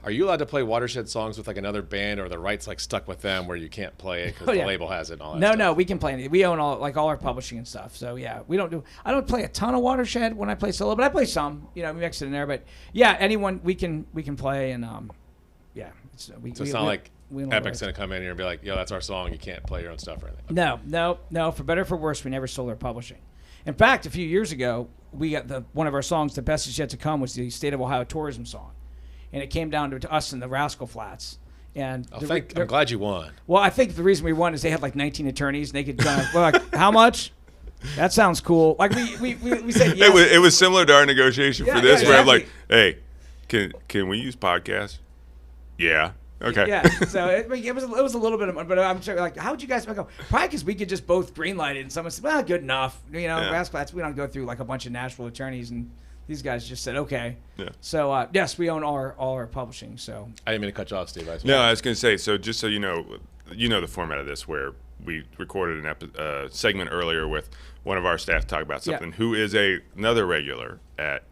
are you allowed to play Watershed songs with another band, or the rights stuck with them where you can't play it because the label has it and all that stuff? No, we can play it. We own all our publishing and stuff. So I don't play a ton of Watershed when I play solo, but I play some. We mix it in there. But anyone we can play, and so it's not like Epic's gonna come in here and be like, "Yo, that's our song. You can't play your own stuff or anything." Okay. No. For better or for worse, we never sold our publishing. In fact, a few years ago, we got one of our songs, "The Best Is Yet to Come," was the State of Ohio tourism song, and it came down to us in the Rascal Flats. And I'm glad you won. Well, I think the reason we won is they had like 19 attorneys, and they could we're like, how much? That sounds cool. Like we said yes. It was similar to our negotiation for this, yeah, where I'm exactly. like, hey, can we use podcasts? Yeah. Okay. Yeah. So it was a little bit of, but I'm sure like, how would you guys go? Probably because we could just both greenlight it, and someone said, well, good enough. Rascal Flats, we don't go through like a bunch of Nashville attorneys, and these guys just said okay. Yeah. So yes, we own all our publishing. So I didn't mean to cut you off, Steve. No, I was going to say. So just so you know the format of this, where we recorded a segment earlier with one of our staff talk about something. Yeah. Who is another regular at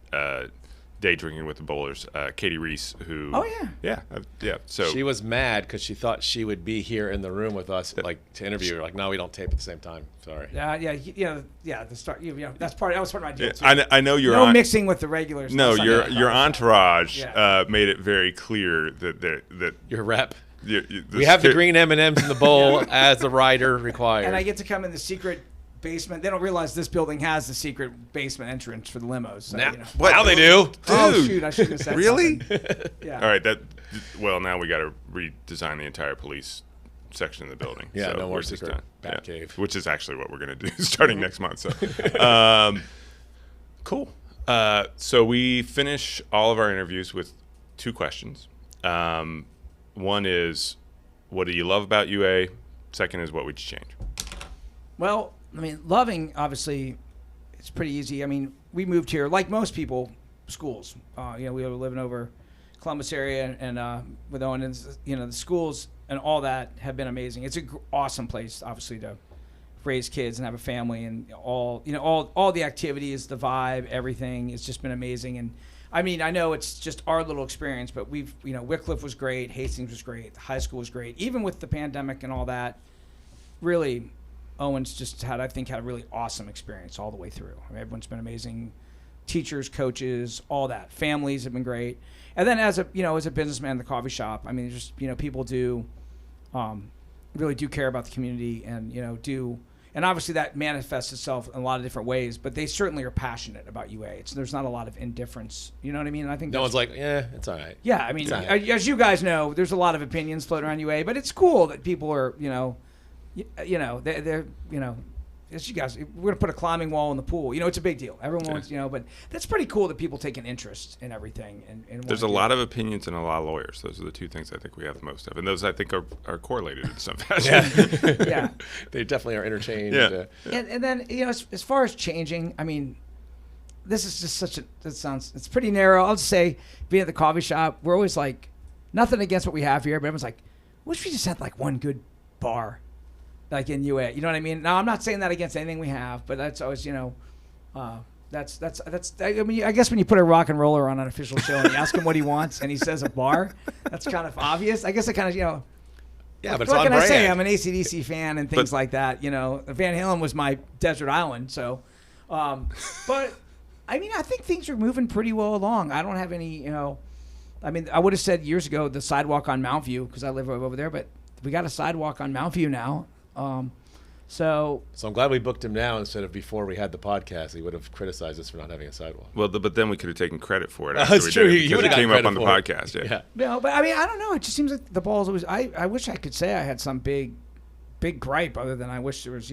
Day Drinking with the Bowlers, Katy Rees, who. Oh yeah. Yeah. So she was mad because she thought she would be here in the room with us, like to interview her. Like, no, we don't tape at the same time. Sorry. The start. That was part of my deal too. I know you're no mixing with the regulars. No, your entourage made it very clear that your rep. We have the green M&Ms in the bowl as the rider required. And I get to come in the secret basement. They don't realize this building has the secret basement entrance for the limos. So, now they do. Dude. Oh, shoot. I shouldn't have said really? Yeah. All right. Now we got to redesign the entire police section of the building. Yeah, so no more secret Batcave. Which is actually what we're going to do starting next month. So, cool. So we finish all of our interviews with 2 questions. One is, what do you love about UA? Second is, what would you change? Well, I mean, loving, obviously, it's pretty easy. I mean, we moved here, like most people, schools. We were living over Columbus area and with Owen, and, the schools and all that have been amazing. It's an awesome place, obviously, to raise kids and have a family, and all the activities, the vibe, everything. It's just been amazing. And I mean, I know it's just our little experience, but Wycliffe was great, Hastings was great, the high school was great. Even with the pandemic and all that, really, Owen's just had a really awesome experience all the way through. I mean, everyone's been amazing. Teachers, coaches, all that. Families have been great. And then as a businessman in the coffee shop, I mean, just, people do really do care about the community and, and obviously that manifests itself in a lot of different ways, but they certainly are passionate about UA. There's not a lot of indifference. You know what I mean? And I think no one's like, it's all right. Yeah, I mean, as you guys know, there's a lot of opinions floating around UA, but it's cool that people are, they're as you guys, we're gonna put a climbing wall in the pool. It's a big deal. Everyone wants, but that's pretty cool that people take an interest in everything. And there's a lot of opinions and a lot of lawyers. Those are the 2 things I think we have the most of, and those I think are correlated in some fashion. Yeah, they definitely are interchanged. Yeah. And then as far as changing, I mean, this is just it's pretty narrow. I'll just say, being at the coffee shop, we're always like, nothing against what we have here, but everyone's like, wish we just had like one good bar. Like in UA, you know what I mean? Now, I'm not saying that against anything we have, but that's always, that's. I mean, I guess when you put a rock and roller on an official show and you ask him what he wants and he says a bar, that's kind of obvious. I guess I kind of, Yeah, but it's what on can brand. I say? I'm an AC/DC fan and things like that. Van Halen was my desert island. So, but I mean, I think things are moving pretty well along. I don't have any, I mean, I would have said years ago the sidewalk on Mount View because I live over there, but we got a sidewalk on Mount View now. So I'm glad we booked him now instead of before we had the podcast. He would have criticized us for not having a sidewalk. Well, but then we could have taken credit for it. That's true. Because it came up on the podcast. Yeah. No, but I mean, I don't know. It just seems like the ball's always. I wish I could say I had some big gripe other than I wish there was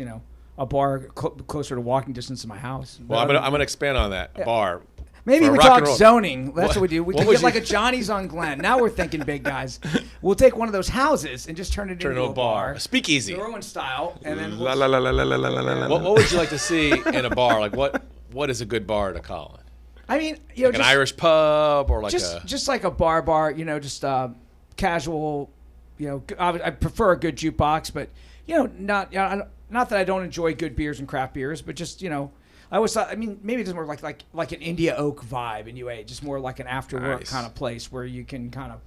a bar closer to walking distance of my house. Well, I'm gonna expand on that. A bar. Maybe we talk zoning. That's what we do. We can get like a Johnny's on Glen. Now we're thinking big, guys. We'll take one of those houses and just turn it into a bar. A speakeasy. Irwin style. And then what would you like to see in a bar? Like what is a good bar to Colin? I mean, like an Irish pub or like just like a bar, just casual. I prefer a good jukebox, but not that I don't enjoy good beers and craft beers, but just I always thought, I mean, maybe it doesn't work like an India Oak vibe in UA, just more like an after work kind of place where you can kind of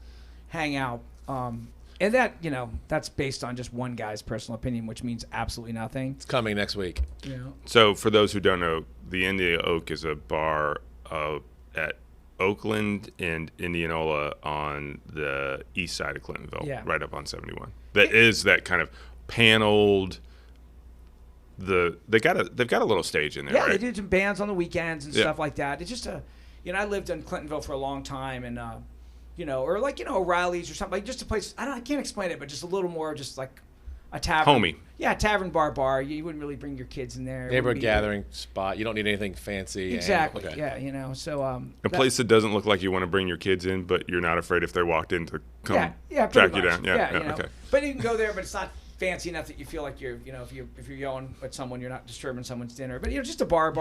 hang out. And that, that's based on just one guy's personal opinion, which means absolutely nothing. It's coming next week. So for those who don't know, the India Oak is a bar at Oakland and Indianola on the east side of Clintonville, right up on 71. That is that kind of paneled they've got a little stage in there. Yeah, right? they do some bands on the weekends and stuff like that. It's just I lived in Clintonville for a long time, and or like O'Reilly's or something, like just a place. I can't explain it, but just a little more, just like a tavern. Homey. Yeah, tavern bar. You wouldn't really bring your kids in there. Neighborhood gathering spot. You don't need anything fancy. Exactly. Okay. Yeah, so a place that doesn't look like you want to bring your kids in, but you're not afraid if they walked in to come track you down. Yeah, okay. But you can go there, but it's not fancy enough that you feel like you're, if you're yelling at someone, you're not disturbing someone's dinner. But just a bar.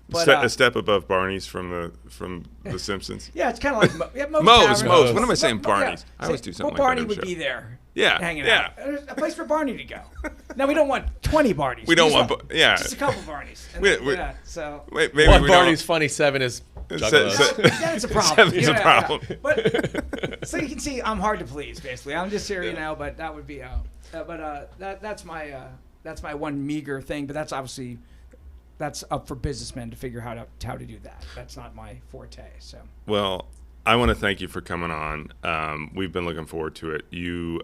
But, a step above Barney's from the Simpsons. Yeah, it's kind of like Moe's. What am I saying? Barney's. I always do something like Barney that. would be there. Yeah, hanging out. There's a place for Barney to go. Now we don't want 20 Barneys. We don't want, just a couple Barneys. Maybe one Barney's funny, 7 is juggalos. Then it's a problem. 7's a problem. But so you can see, I'm hard to please. Basically, I'm just here, But that would be, that's my one meager thing. But that's obviously. That's up for businessmen to figure how to do that. That's not my forte. So. Well, I want to thank you for coming on. We've been looking forward to it. You,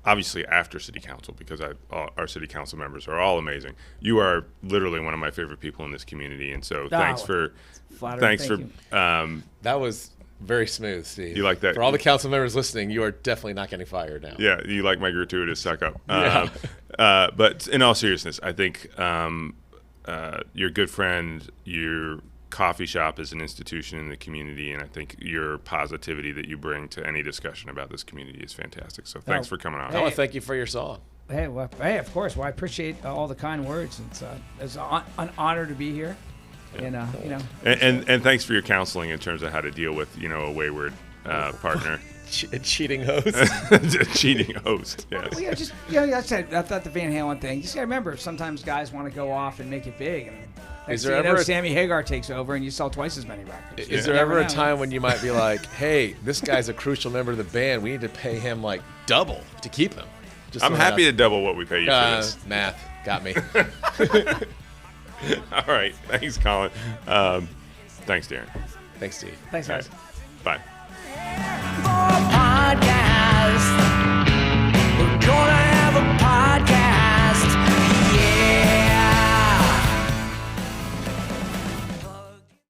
obviously after City Council, because our City Council members are all amazing. You are literally one of my favorite people in this community, and so thanks for. That was very smooth, Steve. You like that? For all the council members listening, you are definitely not getting fired now. Yeah, you like my gratuitous suck up. Yeah. But in all seriousness, I think you're a good friend. Your coffee shop is an institution in the community, and I think your positivity that you bring to any discussion about this community is fantastic. So thanks for coming on. I want to thank you for your song. Hey, of course. Well, I appreciate all the kind words. It's an honor to be here. And thanks for your counseling in terms of how to deal with a wayward partner. A cheating host. A cheating host. Yes. Well, I thought the Van Halen thing. Just gotta remember, sometimes guys want to go off and make it big. And Sammy Hagar takes over, and you sell twice as many records. Is there ever a time when you might be like, "Hey, this guy's a crucial member of the band. We need to pay him like double to keep him." I'm happy to double what we pay you for this. Math got me. All right. Thanks, Colin. Thanks, Darren. Thanks, Steve. Thanks, guys. Right. Bye.